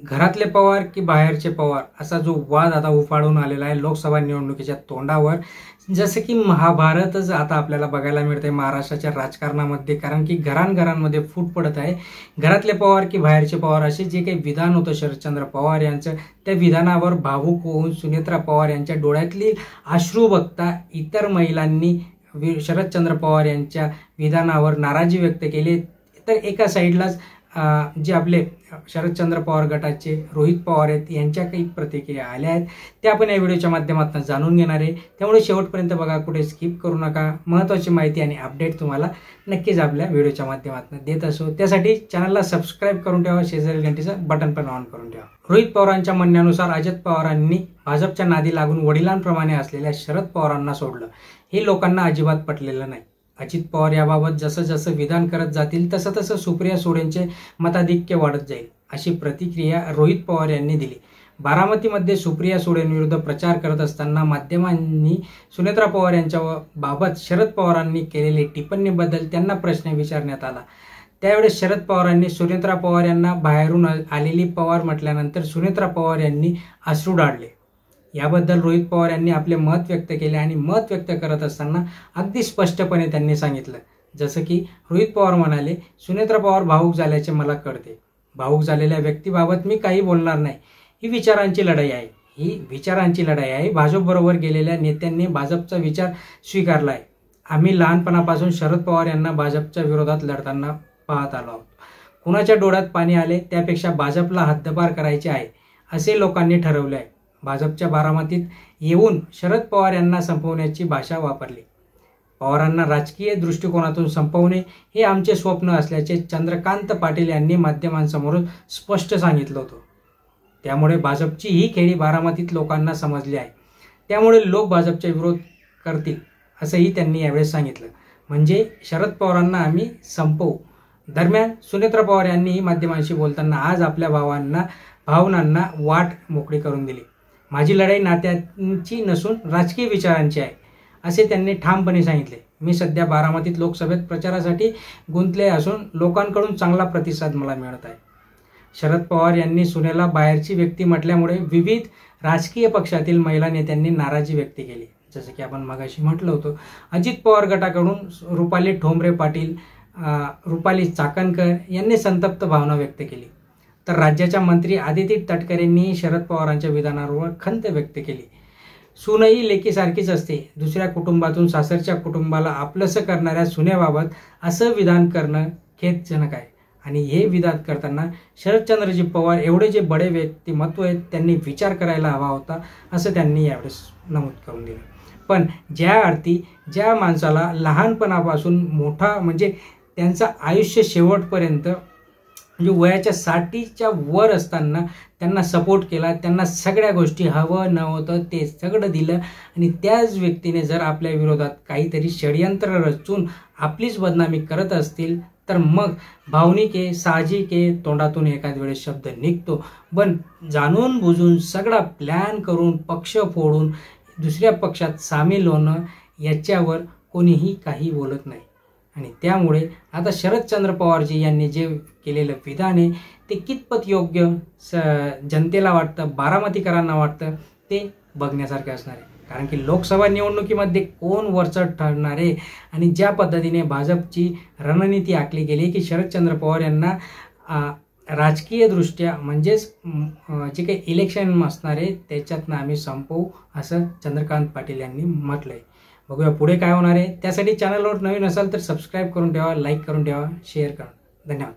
घरातले पवार की बाहेरचे पवार असा जो वाद आता उफाळून आलेला आहे लोकसभा निवडणुकीच्या तोंडावर, जसं की महाभारतच आता आपल्याला बघायला मिळते महाराष्ट्राच्या राजकारणामध्ये. कारण की घरांघरांमध्ये फूट पडत आहे. घरातले पवार की बाहेरचे पवार असे जे काही विधान होतं शरदचंद्र पवार यांचं, त्या विधानावर भावूक होऊन सुनेत्रा पवार यांच्या डोळ्यातली अश्रू बघता इतर महिलांनी शरदचंद्र पवार यांच्या विधानावर नाराजी व्यक्त केली. तर एका साईडलाच जे आपले शरदचंद्र पवार गटाचे रोहित पवार आहेत यांच्या काही प्रतिक्रिया आल्या आहेत, त्या आपण या व्हिडिओच्या माध्यमातून जाणून घेणार आहे. त्यामुळे शेवटपर्यंत बघा, कुठे स्किप करू नका. महत्त्वाची माहिती आणि अपडेट तुम्हाला नक्कीच आपल्या व्हिडिओच्या माध्यमातून देत असो. त्यासाठी चॅनलला सबस्क्राईब करून ठेवा, शेजारील घंटीचं बटन पण ऑन करून ठेवा. रोहित पवारांच्या म्हणण्यानुसार अजित पवारांनी भाजपच्या नादी लागून वडिलांप्रमाणे असलेल्या शरद पवारांना सोडलं, हे लोकांना अजिबात पटलेलं नाही. अजित पवार याबाबत जसं जसं विधान करत जातील तसं तसं सुप्रिया सुळेंचे मताधिक्य वाढत जाईल, अशी प्रतिक्रिया रोहित पवार यांनी दिली. बारामतीमध्ये सुप्रिया सुळेंविरुद्ध प्रचार करत असताना माध्यमांनी सुनेत्रा पवार यांच्या बाबत शरद पवारांनी केलेली टिप्पणीबद्दल त्यांना प्रश्न विचारण्यात आला. त्यावेळेस शरद पवारांनी सुनेत्रा पवार यांना बाहेरून आलेली पवार म्हटल्यानंतर सुनेत्रा पवार यांनी अश्रू ढाळले. याबद्दल रोहित पवार यांनी आपले मत व्यक्त केले आणि मत व्यक्त करत असताना अगदी स्पष्टपणे त्यांनी सांगितलं, जसं की रोहित पवार म्हणाले, सुनेत्रा पवार भावूक झाल्याचे मला कळते. भावूक झालेल्या व्यक्तीबाबत मी काही बोलणार नाही. ही विचारांची लढाई आहे. भाजपबरोबर गेलेल्या नेत्यांनी भाजपचा विचार स्वीकारला आहे. आम्ही लहानपणापासून शरद पवार यांना भाजपच्या विरोधात लढताना पाहत आलो आहोत. कुणाच्या डोळ्यात पाणी आले त्यापेक्षा भाजपला हद्दपार करायचे आहे असे लोकांनी ठरवले आहे. भाजपच्या बारामतीत येऊन शरद पवार यांना संपवण्याची भाषा वापरली. पवारांना राजकीय दृष्टिकोनातून संपवणे हे आमचे स्वप्न असल्याचे चंद्रकांत पाटील यांनी माध्यमांसमोर स्पष्ट सांगितलं होतं. त्यामुळे भाजपची ही खेळी बारामतीत लोकांना समजली आहे. त्यामुळे लोक भाजपचा विरोध करतील असंही त्यांनी यावेळेस सांगितलं. म्हणजे शरद पवारांना आम्ही संपवू. दरम्यान सुनेत्रा पवार यांनीही माध्यमांशी बोलताना आज आपल्या भावनांना वाट मोकळी करून दिली. माझी लढाई नात्यांची नसून राजकीय विचारांची आहे, असे त्यांनी ठामपणे सांगितले. मी सध्या बारामतीत लोकसभेत प्रचारासाठी गुंतले असून लोकांकडून चांगला प्रतिसाद मला मिळत आहे. शरद पवार यांनी सुनेला बाहेरची व्यक्ती म्हटल्यामुळे विविध राजकीय पक्षातील महिला नेत्यांनी नाराजी व्यक्त केली. जसं की आपण मगाशी म्हटलं होतं, अजित पवार गटाकडून रुपाली ठोंबरे पाटील, रुपाली चाकणकर यांनी संतप्त भावना व्यक्त केली. तर राज्याच्या मंत्री आदिती तटकरेंनी शरद पवारांच्या विधानावर खंत व्यक्त केली. सूनही लेकीसारखीच असते. दुसऱ्या कुटुंबातून सासरच्या कुटुंबाला आपलंसं करणाऱ्या सुनेबाबत असं विधान करणं खेदजनक आहे आणि हे विधान करताना शरदचंद्रजी पवार एवढे जे बडे व्यक्तिमत्व आहेत त्यांनी विचार करायला हवा होता, असं त्यांनी यावेळेस नमूद करून दिलं. पण ज्या माणसाला लहानपणापासून मोठा म्हणजे त्यांचं आयुष्य शेवटपर्यंत म्हणजे वयाच्या 60च्या वर असताना त्यांना सपोर्ट केला, त्यांना सगळ्या गोष्टी हवं नव्हतं ते सगळं दिलं आणि त्याच व्यक्तीने जर आपल्या विरोधात काहीतरी षडयंत्र रचून आपलीच बदनामी करत असतील तर मग भावनिक आहे, साहजिक आहे, तोंडातून एखाद वेळेस शब्द निघतो. पण जाणून बुजून सगळा प्लॅन करून पक्ष फोडून दुसऱ्या पक्षात सामील होणं याच्यावर कोणीही काही बोलत नाही. आणि त्यामुळे आता शरदचंद्र पवारजी यांनी जे केलेलं विधान आहे ते कितपत योग्य जनतेला वाटतं, बारामतीकरांना वाटतं, ते बघण्यासारखे असणार आहे. कारण की लोकसभा निवडणुकीमध्ये कोण वरचढ ठरणार आहे आणि ज्या पद्धतीने भाजपची रणनीती आखली गेली की शरदचंद्र पवार यांना राजकीयदृष्ट्या म्हणजेच जे काही इलेक्शन असणार आहे त्याच्यातनं आम्ही संपवू, असं चंद्रकांत पाटील यांनी म्हटलं आहे. बघूया पुढे काय होणार आहे. त्यासाठी चॅनलवर नवीन असाल तर सबस्क्राईब करून ठेवा, लाईक करून ठेवा, शेअर करा. धन्यवाद.